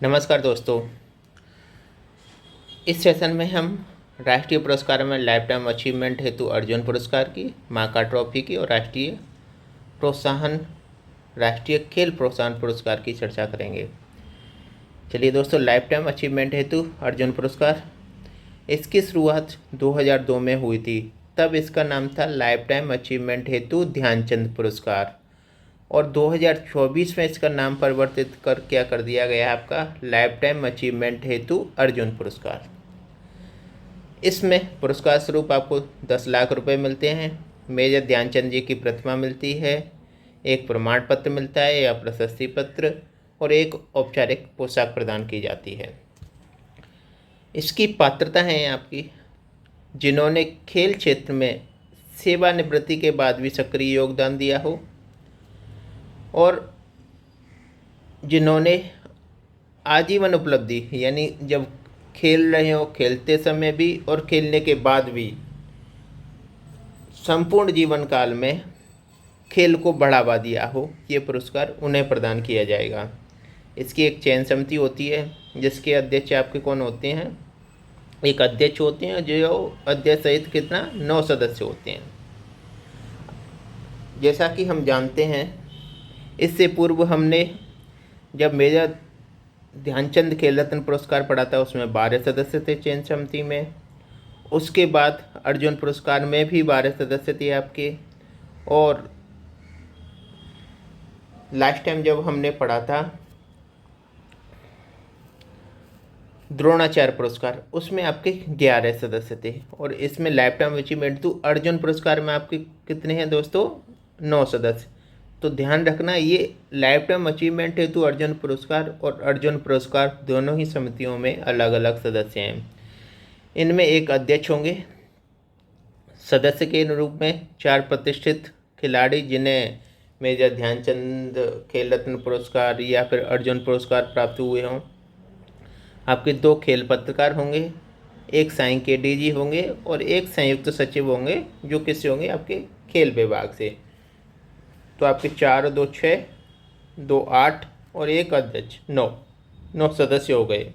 नमस्कार दोस्तों। इस सेशन में हम राष्ट्रीय पुरस्कारों में लाइफ टाइम अचीवमेंट हेतु अर्जुन पुरस्कार की, माका ट्रॉफी की और राष्ट्रीय खेल प्रोत्साहन पुरस्कार की चर्चा करेंगे। चलिए दोस्तों, लाइफ टाइम अचीवमेंट हेतु अर्जुन पुरस्कार, इसकी शुरुआत 2002 में हुई थी। तब इसका नाम था लाइफ टाइम अचीवमेंट हेतु ध्यानचंद पुरस्कार, और 2024 में इसका नाम परिवर्तित कर क्या कर दिया गया आपका लाइफ टाइम अचीवमेंट हेतु अर्जुन पुरस्कार। इसमें पुरस्कार स्वरूप आपको 10 लाख रुपए मिलते हैं, मेजर ध्यानचंद जी की प्रतिमा मिलती है, एक प्रमाण पत्र मिलता है या प्रशस्ति पत्र, और एक औपचारिक पोशाक प्रदान की जाती है। इसकी पात्रता है आपकी जिन्होंने खेल क्षेत्र में सेवानिवृत्ति के बाद भी सक्रिय योगदान दिया हो, और जिन्होंने आजीवन उपलब्धि यानी जब खेल रहे हो, खेलते समय भी और खेलने के बाद भी संपूर्ण जीवन काल में खेल को बढ़ावा दिया हो, ये पुरस्कार उन्हें प्रदान किया जाएगा। इसकी एक चयन समिति होती है जिसके अध्यक्ष आपके कौन होते हैं, एक अध्यक्ष होते हैं जो अध्यक्ष सहित कितना 9 सदस्य होते हैं। जैसा कि हम जानते हैं, इससे पूर्व हमने जब मेजर ध्यानचंद खेल रत्न पुरस्कार पढ़ा था उसमें 12 सदस्य थे चयन समिति में। उसके बाद अर्जुन पुरस्कार में भी 12 सदस्य थे आपके, और लास्ट टाइम जब हमने पढ़ा था द्रोणाचार्य पुरस्कार, उसमें आपके 11 सदस्य थे, और इसमें life time achievement to Arjun पुरस्कार में आपके कितने हैं दोस्तों, 9 सदस्य। तो ध्यान रखना, ये लाइफ टाइम अचीवमेंट हेतु अर्जुन पुरस्कार और अर्जुन पुरस्कार दोनों ही समितियों में अलग अलग सदस्य हैं। इनमें एक अध्यक्ष होंगे, सदस्य के रूप में 4 प्रतिष्ठित खिलाड़ी जिन्हें मेजर ध्यानचंद खेल रत्न पुरस्कार या फिर अर्जुन पुरस्कार प्राप्त हुए हों। आपके 2 खेल पत्रकार होंगे, एक सांख्यिकी डीजी होंगे और एक संयुक्त सचिव होंगे जो किससे होंगे, आपके खेल विभाग से। तो आपके 4 और 2 6, 2 8 और एक अध्यक्ष 9 सदस्य हो गए।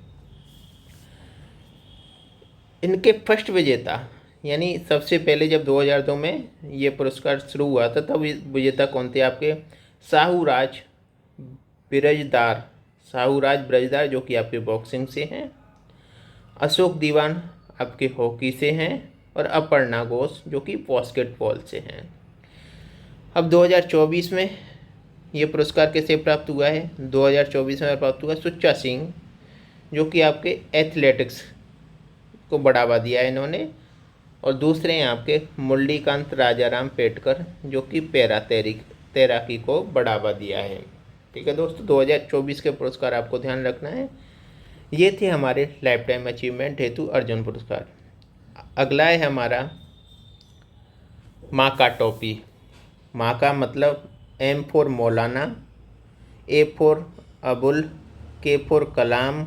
इनके फर्स्ट विजेता यानी सबसे पहले जब 2002 में ये पुरस्कार शुरू हुआ था तब विजेता कौन थे आपके, साहूराज ब्रजदार जो कि आपके बॉक्सिंग से हैं, अशोक दीवान आपके हॉकी से हैं, और अपर्णा घोष जो कि बास्केटबॉल से हैं। अब 2024 में ये पुरस्कार किसे प्राप्त हुआ है, 2024 में प्राप्त हुआ सुच्चा सिंह जो कि आपके एथलेटिक्स को बढ़ावा दिया है इन्होंने, और दूसरे हैं आपके मुरलीकांत राजाराम पेटकर जो कि तैराकी को बढ़ावा दिया है। ठीक है दोस्तों, 2024 के पुरस्कार आपको ध्यान रखना है। ये थे हमारे लाइफ टाइम अचीवमेंट हेतु अर्जुन पुरस्कार। अगला है हमारा माका टॉपी। माँ का मतलब M for Maulana, A for Abul, K for Kalam,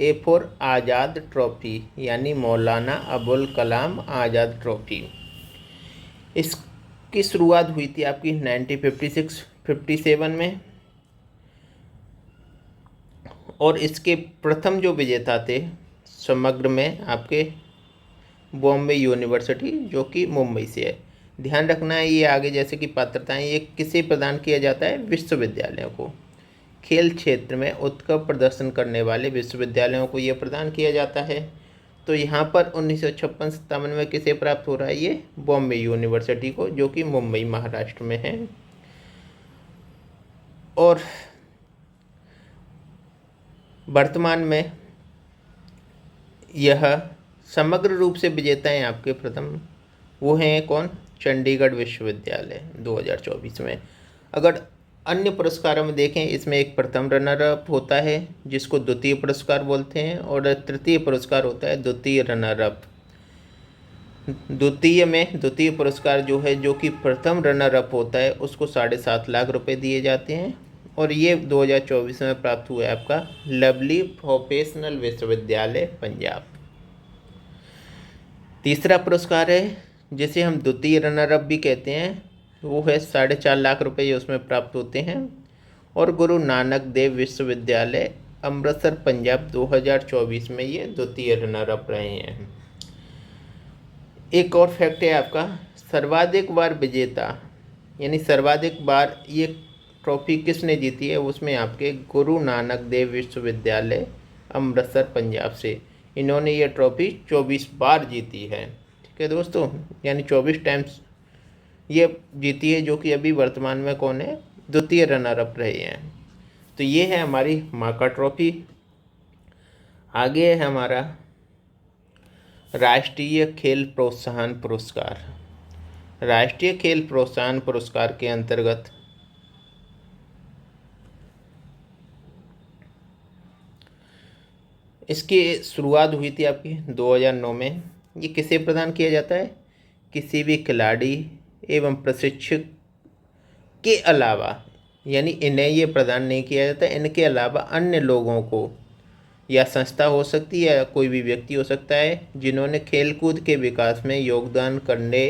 A for Azad trophy, यानी मौलाना अबुल कलाम आज़ाद ट्रॉफी। इसकी शुरुआत हुई थी आपकी 1956-57 में, और इसके प्रथम जो विजेता थे समग्र में आपके बॉम्बे यूनिवर्सिटी जो कि मुंबई से है। ध्यान रखना है, ये आगे जैसे कि पात्रताएं ये किसे प्रदान किया जाता है, विश्वविद्यालयों को। खेल क्षेत्र में उत्कृष्ट प्रदर्शन करने वाले विश्वविद्यालयों को ये प्रदान किया जाता है। तो यहाँ पर 1956-57 में किसे प्राप्त हो रहा है, ये बॉम्बे यूनिवर्सिटी को जो कि मुंबई महाराष्ट्र में है। और वर्तमान में यह समग्र रूप से विजेता हैं आपके प्रथम, वो हैं कौन, चंडीगढ़ विश्वविद्यालय 2024 में। अगर अन्य पुरस्कारों में देखें, इसमें एक प्रथम रनर अप होता है जिसको द्वितीय पुरस्कार बोलते हैं, और तृतीय पुरस्कार होता है द्वितीय रनर अप। द्वितीय पुरस्कार जो है, जो कि प्रथम रनर अप होता है, उसको 7.5 लाख रुपए दिए जाते हैं, और ये 2024 में प्राप्त हुआ है आपका लवली प्रोफेशनल विश्वविद्यालय पंजाब। तीसरा पुरस्कार है जिसे हम द्वितीय रनर अप भी कहते हैं, वो है 4.5 लाख रुपए, ये उसमें प्राप्त होते हैं, और गुरु नानक देव विश्वविद्यालय अमृतसर पंजाब 2024 में ये द्वितीय रनर अप रहे हैं। एक और फैक्ट है आपका, सर्वाधिक बार विजेता यानी सर्वाधिक बार ये ट्रॉफी किसने जीती है, उसमें आपके गुरु नानक देव विश्वविद्यालय अमृतसर पंजाब से इन्होंने ये ट्रॉफी 24 बार जीती है। ठीक है दोस्तों, यानी 24 टाइम्स ये जीती है, जो कि अभी वर्तमान में कौन है, द्वितीय रनर अप रहे हैं। तो ये है हमारी माका ट्रॉफी। आगे है हमारा राष्ट्रीय खेल प्रोत्साहन पुरस्कार। राष्ट्रीय खेल प्रोत्साहन पुरस्कार के अंतर्गत इसकी शुरुआत हुई थी आपकी 2009 में। ये किसे प्रदान किया जाता है, किसी भी खिलाड़ी एवं प्रशिक्षक के अलावा, यानी इन्हें ये प्रदान नहीं किया जाता, इनके अलावा अन्य लोगों को, या संस्था हो सकती है या कोई भी व्यक्ति हो सकता है, जिन्होंने खेलकूद के विकास में योगदान करने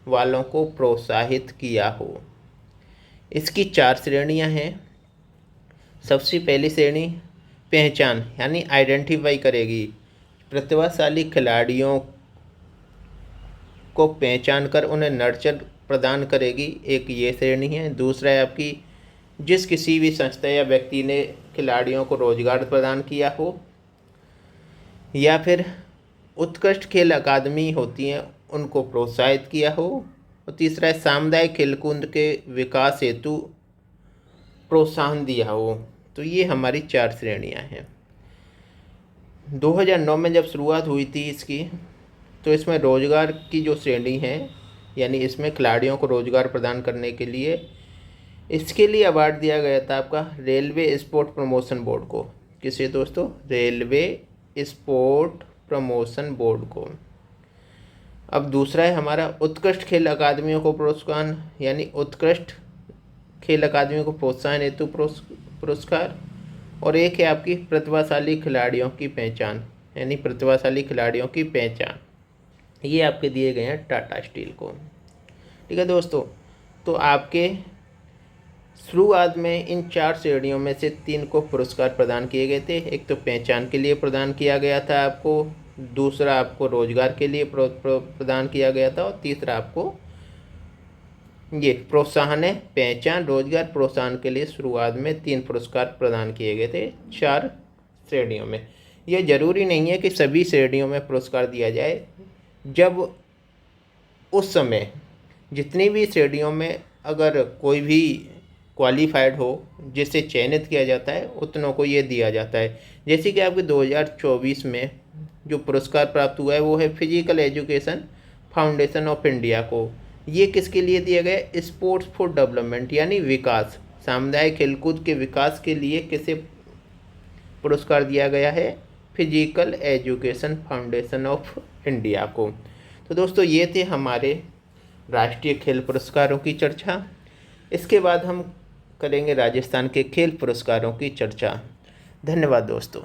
वालों को प्रोत्साहित किया हो। इसकी 4 श्रेणियां हैं। सबसे पहली श्रेणी पहचान यानी आइडेंटिफाई करेगी, प्रतिभाशाली खिलाड़ियों को पहचान कर उन्हें नर्चर प्रदान करेगी, एक ये श्रेणी है। दूसरा है आपकी जिस किसी भी संस्था या व्यक्ति ने खिलाड़ियों को रोजगार प्रदान किया हो, या फिर उत्कृष्ट खेल अकादमी होती हैं उनको प्रोत्साहित किया हो। और तीसरा है सामुदायिक खेलकूद के विकास हेतु प्रोत्साहन दिया हो। तो ये हमारी 4 श्रेणियां हैं। 2009 में जब शुरुआत हुई थी इसकी, तो इसमें रोजगार की जो श्रेणी है, यानी इसमें खिलाड़ियों को रोजगार प्रदान करने के लिए, इसके लिए अवार्ड दिया गया था आपका रेलवे स्पोर्ट प्रमोशन बोर्ड को। किसे दोस्तों, रेलवे स्पोर्ट प्रमोशन बोर्ड को। अब दूसरा है हमारा उत्कृष्ट खेल अकादमियों को प्रोत्साहन, यानी उत्कृष्ट खेल अकादमियों को प्रोत्साहन हेतु पुरस्कार। और एक है आपकी प्रतिभाशाली खिलाड़ियों की पहचान, यानी प्रतिभाशाली खिलाड़ियों की पहचान। ये आपके दिए गए हैं टाटा स्टील को। ठीक है दोस्तों, तो आपके शुरुआत में इन 4 श्रेणियों में से 3 को पुरस्कार प्रदान किए गए थे। एक तो पहचान के लिए प्रदान किया गया था आपको, दूसरा आपको रोजगार के लिए प्रदान किया गया था, और तीसरा आपको ये प्रोत्साहन है, पहचान, रोजगार, प्रोत्साहन के लिए शुरुआत में 3 पुरस्कार प्रदान किए गए थे 4 श्रेणियों में। यह जरूरी नहीं है कि सभी श्रेणियों में पुरस्कार दिया जाए। जब उस समय जितनी भी श्रेणियों में अगर कोई भी क्वालिफाइड हो, जिसे चयनित किया जाता है, उतनों को ये दिया जाता है। जैसे कि आपके 2024 में जो पुरस्कार प्राप्त हुआ है वो है physical education foundation of India को। ये किसके लिए दिया गया, स्पोर्ट्स फॉर डेवलपमेंट यानी विकास, सामुदायिक खेलकूद के विकास के लिए किसे पुरस्कार दिया गया है, physical education foundation of India को। तो दोस्तों ये थे हमारे राष्ट्रीय खेल पुरस्कारों की चर्चा। इसके बाद हम करेंगे राजस्थान के खेल पुरस्कारों की चर्चा। धन्यवाद दोस्तों।